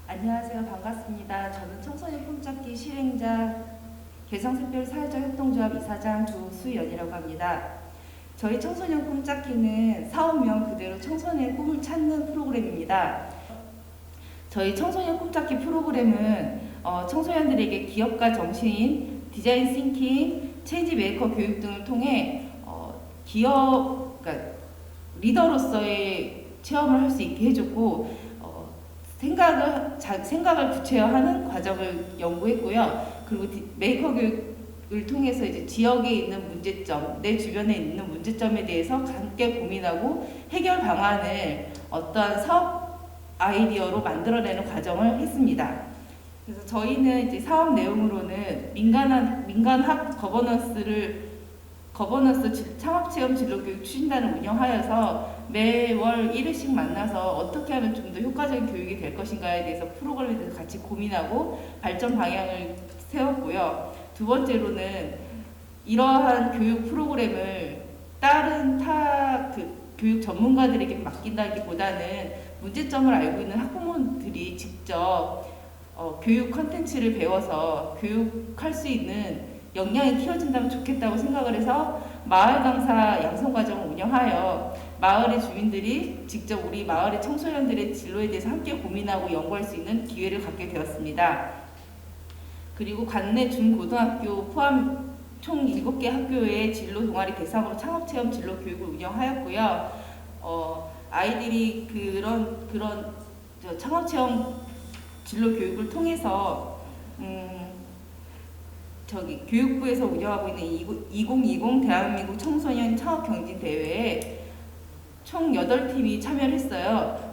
안녕하세요. 반갑습니다. 저는 청소년 꿈찾기 실행자 개성샛별 사회적 협동조합 이사장 조수연이라고 합니다. 저희 청소년 꿈찾기는 사업명 그대로 청소년의 꿈을 찾는 프로그램입니다. 저희 청소년 꿈찾기 프로그램은 청소년들에게 기업가 정신인 디자인 싱킹, 체인지 메이커 교육 등을 통해 그러니까 리더로서의 체험을 할 수 있게 해줬고 생각을 구체화하는 과정을 연구했고요. 그리고 메이커 교육을 통해서 이제 지역에 있는 문제점, 내 주변에 있는 문제점에 대해서 함께 고민하고 해결 방안을 어떠한 사업 아이디어로 만들어내는 과정을 했습니다. 그래서 저희는 이제 사업 내용으로는 민간학 거버넌스 창업체험 진로교육 추진단을 운영하여서 매월 1회씩 만나서 어떻게 하면 좀 더 효과적인 교육이 될 것인가에 대해서 프로그램에 대해서 같이 고민하고 발전 방향을 세웠고요. 두 번째로는 이러한 교육 프로그램을 다른 교육 전문가들에게 맡긴다기보다는 문제점을 알고 있는 학부모들이 직접 교육 컨텐츠를 배워서 교육할 수 있는 역량이 키워진다면 좋겠다고 생각을 해서 마을 강사 양성 과정을 운영하여 마을의 주민들이 직접 우리 마을의 청소년들의 진로에 대해서 함께 고민하고 연구할 수 있는 기회를 갖게 되었습니다. 그리고 관내 중고등학교 포함 총 7개 학교의 진로 동아리 대상으로 창업체험 진로 교육을 운영하였고요. 아이들이 그런 창업체험 진로 교육을 통해서 교육부에서 운영하고 있는 2020 대한민국 청소년 창업경진대회에 총 8팀이 참여를 했어요.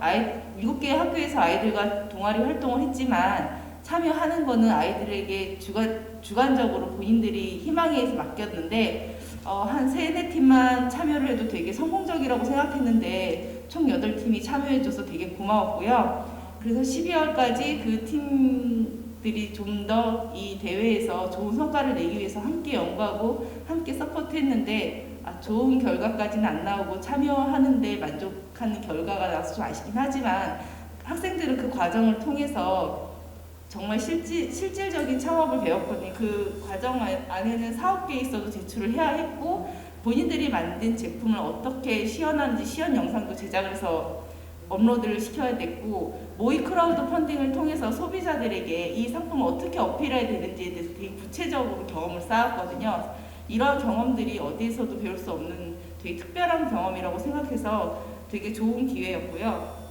7개의 학교에서 아이들과 동아리 활동을 했지만 참여하는 거는 아이들에게 주관적으로 본인들이 희망에 의해서 맡겼는데 한 3-4팀만 참여를 해도 되게 성공적이라고 생각했는데 총 8팀이 참여해줘서 되게 고마웠고요. 그래서 12월까지 그 팀들이 좀 더 이 대회에서 좋은 성과를 내기 위해서 함께 연구하고 함께 서포트했는데 좋은 결과까지는 안 나오고 참여하는데 만족하는 결과가 나와서 좀 아쉽긴 하지만 학생들은 그 과정을 통해서 정말 실질적인 창업을 배웠거든요. 그 과정 안에는 사업 계획서도 제출을 해야 했고 본인들이 만든 제품을 어떻게 시연하는지 시연 영상도 제작을 해서 업로드를 시켜야 됐고 모의 크라우드 펀딩을 통해서 소비자들에게 이 상품을 어떻게 어필해야 되는지에 대해서 되게 구체적으로 경험을 쌓았거든요. 이러한 경험들이 어디에서도 배울 수 없는 되게 특별한 경험이라고 생각해서 되게 좋은 기회였고요.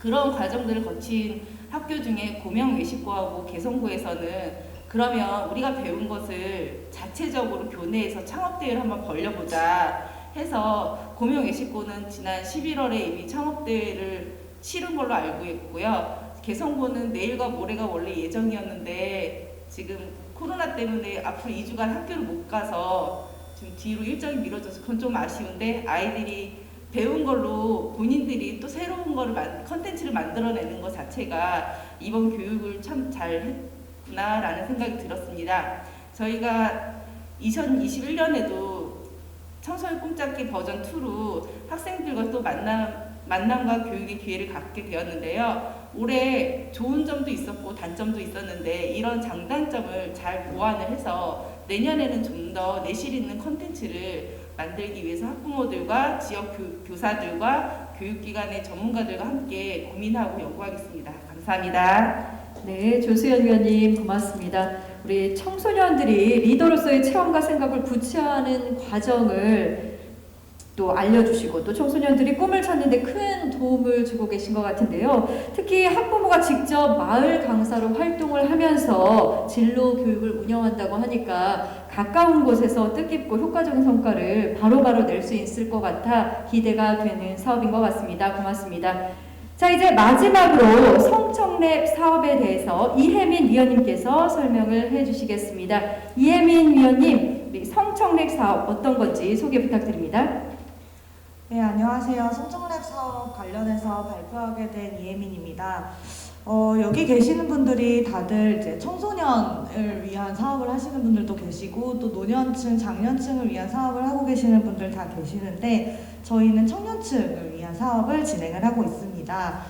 그런 과정들을 거친 학교 중에 고명외식고하고 개성고에서는 그러면 우리가 배운 것을 자체적으로 교내에서 창업대회를 한번 벌려보자 해서 고명외식고는 지난 11월에 이미 창업대회를 치른 걸로 알고 있고요. 개성고는 내일과 모레가 원래 예정이었는데 지금 코로나 때문에 앞으로 2주간 학교를 못 가서 지금 뒤로 일정이 미뤄져서 그건 좀 아쉬운데 아이들이 배운 걸로 본인들이 또 새로운 거를 컨텐츠를 만들어내는 것 자체가 이번 교육을 참 잘했구나라는 생각이 들었습니다. 저희가 2021년에도 청소년 꿈짝기 버전 2로 학생들과 또 만남과 교육의 기회를 갖게 되었는데요. 올해 좋은 점도 있었고 단점도 있었는데 이런 장단점을 잘 보완을 해서 내년에는 좀 더 내실 있는 컨텐츠를 만들기 위해서 학부모들과 지역 교사들과 교육기관의 전문가들과 함께 고민하고 연구하겠습니다. 감사합니다. 네, 조수연 위원님 고맙습니다. 우리 청소년들이 리더로서의 체험과 생각을 구체화하는 과정을 또 알려주시고 또 청소년들이 꿈을 찾는 데 큰 도움을 주고 계신 것 같은데요. 특히 학부모가 직접 마을 강사로 활동을 하면서 진로 교육을 운영한다고 하니까 가까운 곳에서 뜻깊고 효과적인 성과를 바로바로 낼 수 있을 것 같아 기대가 되는 사업인 것 같습니다. 고맙습니다. 자, 이제 마지막으로 성청랩 사업에 대해서 이혜민 위원님께서 설명을 해주시겠습니다. 이혜민 위원님, 우리 성청랩 사업 어떤 건지 소개 부탁드립니다. 네, 안녕하세요. 성청랩 사업 관련해서 발표하게 된 이혜민입니다. 여기 계시는 분들이 다들 이제 청소년을 위한 사업을 하시는 분들도 계시고 또 노년층, 장년층을 위한 사업을 하고 계시는 분들 다 계시는데 저희는 청년층을 위한 사업을 진행을 하고 있습니다.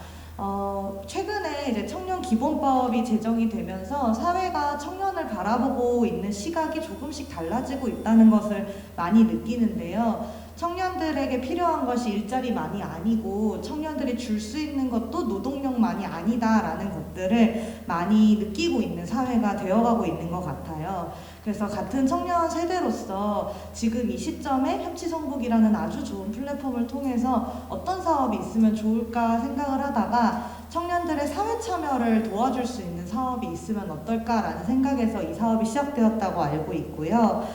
최근에 이제 청년 기본법이 제정이 되면서 사회가 청년을 바라보고 있는 시각이 조금씩 달라지고 있다는 것을 많이 느끼는데요. 청년들에게 필요한 것이 일자리만이 아니고 청년들이 줄 수 있는 것도 노동력만이 아니다라는 것들을 많이 느끼고 있는 사회가 되어가고 있는 것 같아요. 그래서 같은 청년 세대로서 지금 이 시점에 협치성북이라는 아주 좋은 플랫폼을 통해서 어떤 사업이 있으면 좋을까 생각을 하다가 청년들의 사회 참여를 도와줄 수 있는 사업이 있으면 어떨까라는 생각에서 이 사업이 시작되었다고 알고 있고요.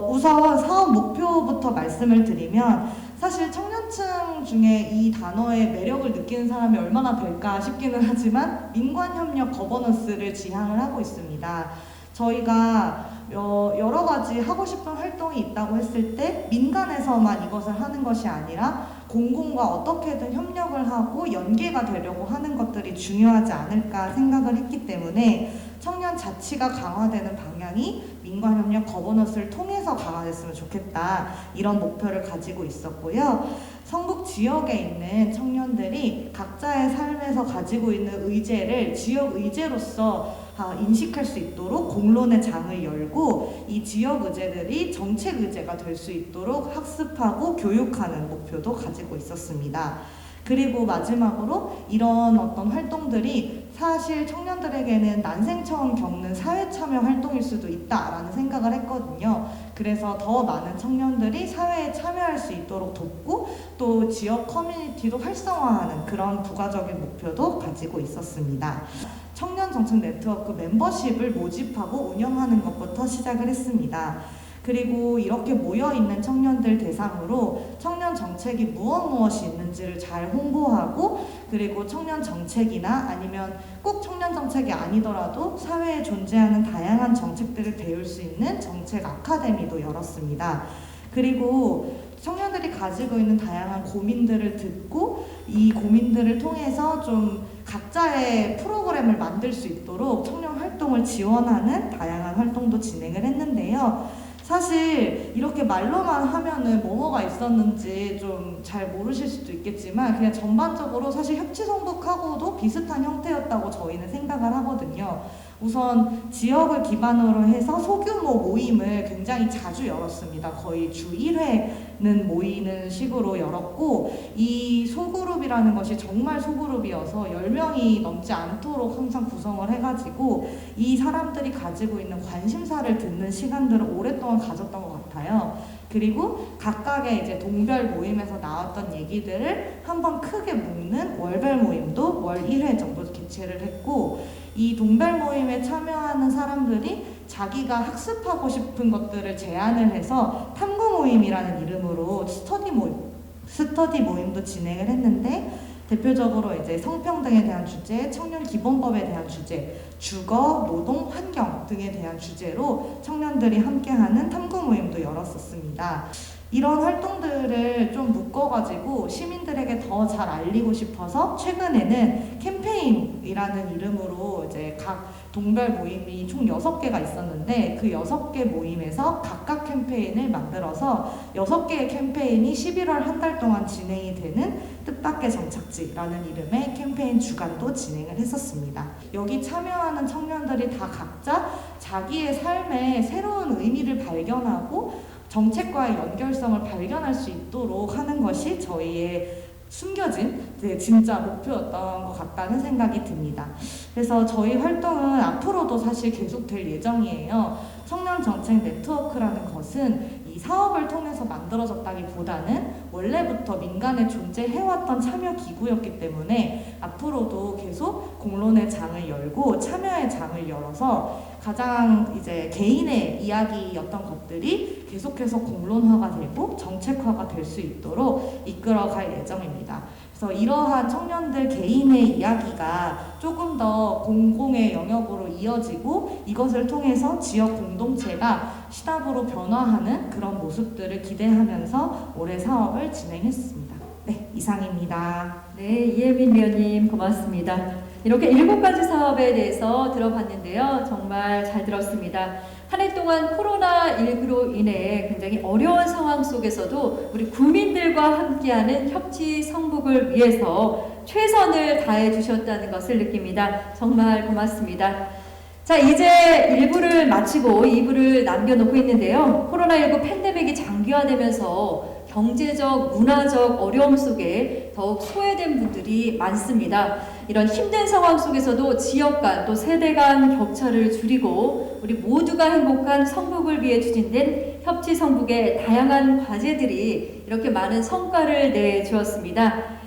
우선 사업 목표부터 말씀을 드리면 사실 청년층 중에 이 단어의 매력을 느끼는 사람이 얼마나 될까 싶기는 하지만 민관협력 거버넌스를 지향을 하고 있습니다. 저희가 여러 가지 하고 싶은 활동이 있다고 했을 때 민간에서만 이것을 하는 것이 아니라 공공과 어떻게든 협력을 하고 연계가 되려고 하는 것들이 중요하지 않을까 생각을 했기 때문에 청년 자치가 강화되는 방향이 민관협력 거버넌스를 통해서 강화됐으면 좋겠다, 이런 목표를 가지고 있었고요. 성북 지역에 있는 청년들이 각자의 삶에서 가지고 있는 의제를 지역 의제로서 인식할 수 있도록 공론의 장을 열고 이 지역 의제들이 정책 의제가 될 수 있도록 학습하고 교육하는 목표도 가지고 있었습니다. 그리고 마지막으로 이런 어떤 활동들이 사실 청년들에게는 난생 처음 겪는 사회 참여 활동일 수도 있다라는 생각을 했거든요. 그래서 더 많은 청년들이 사회에 참여할 수 있도록 돕고 또 지역 커뮤니티도 활성화하는 그런 부가적인 목표도 가지고 있었습니다. 청년 정책 네트워크 멤버십을 모집하고 운영하는 것부터 시작을 했습니다. 그리고 이렇게 모여있는 청년들 대상으로 청년 정책이 무엇이 있는지를 잘 홍보하고, 그리고 청년 정책이나 아니면 꼭 청년 정책이 아니더라도 사회에 존재하는 다양한 정책들을 배울 수 있는 정책 아카데미도 열었습니다. 그리고 청년들이 가지고 있는 다양한 고민들을 듣고 이 고민들을 통해서 좀 각자의 프로그램을 만들 수 있도록 청년 활동을 지원하는 다양한 활동도 진행을 했는데요. 사실 이렇게 말로만 하면은 뭐가 있었는지 좀 잘 모르실 수도 있겠지만 그냥 전반적으로 사실 협치성북하고도 비슷한 형태였다고 저희는 생각을 하거든요. 우선 지역을 기반으로 해서 소규모 모임을 굉장히 자주 열었습니다. 거의 주 1회는 모이는 식으로 열었고, 이 소그룹이라는 것이 정말 소그룹이어서 10명이 넘지 않도록 항상 구성을 해가지고 이 사람들이 가지고 있는 관심사를 듣는 시간들을 오랫동안 가졌던 것 같아요. 그리고 각각의 이제 동별 모임에서 나왔던 얘기들을 한번 크게 묶는 월별 모임도 월 1회 정도 개최를 했고, 이 동별 모임에 참여하는 사람들이 자기가 학습하고 싶은 것들을 제안을 해서 탐구 모임이라는 이름으로 스터디 모임도 진행을 했는데, 대표적으로 이제 성평등에 대한 주제, 청년 기본법에 대한 주제, 주거, 노동, 환경 등에 대한 주제로 청년들이 함께하는 탐구 모임도 열었었습니다. 이런 활동들을 좀 묶어가지고 시민들에게 더 잘 알리고 싶어서 최근에는 캠페인이라는 이름으로 이제 각 동별 모임이 총 6개가 있었는데 그 6개 모임에서 각각 캠페인을 만들어서 6개의 캠페인이 11월 한 달 동안 진행이 되는 뜻밖의 정착지라는 이름의 캠페인 주간도 진행을 했었습니다. 여기 참여하는 청년들이 다 각자 자기의 삶에 새로운 의미를 발견하고 정책과의 연결성을 발견할 수 있도록 하는 것이 저희의 숨겨진 진짜 목표였던 것 같다는 생각이 듭니다. 그래서 저희 활동은 앞으로도 사실 계속될 예정이에요. 청년 정책 네트워크라는 것은 이 사업을 통해서 만들어졌다기보다는 원래부터 민간에 존재해왔던 참여 기구였기 때문에 앞으로도 계속 공론의 장을 열고 참여의 장을 열어서 가장 이제 개인의 이야기였던 것들이 계속해서 공론화가 되고 정책화가 될 수 있도록 이끌어갈 예정입니다. 그래서 이러한 청년들 개인의 이야기가 조금 더 공공의 영역으로 이어지고 이것을 통해서 지역 공동체가 시답으로 변화하는 그런 모습들을 기대하면서 올해 사업을 진행했습니다. 네, 이상입니다. 네, 이혜민 위원님 고맙습니다. 이렇게 7가지 사업에 대해서 들어봤는데요. 정말 잘 들었습니다. 한 해 동안 코로나19로 인해 굉장히 어려운 상황 속에서도 우리 구민들과 함께하는 협치 성북을 위해서 최선을 다해 주셨다는 것을 느낍니다. 정말 고맙습니다. 자, 이제 1부를 마치고 2부를 남겨놓고 있는데요. 코로나19 팬데믹이 장기화되면서 경제적, 문화적 어려움 속에 더욱 소외된 분들이 많습니다. 이런 힘든 상황 속에서도 지역 간 또 세대 간 격차를 줄이고 우리 모두가 행복한 성북을 위해 추진된 협치 성북의 다양한 과제들이 이렇게 많은 성과를 내주었습니다.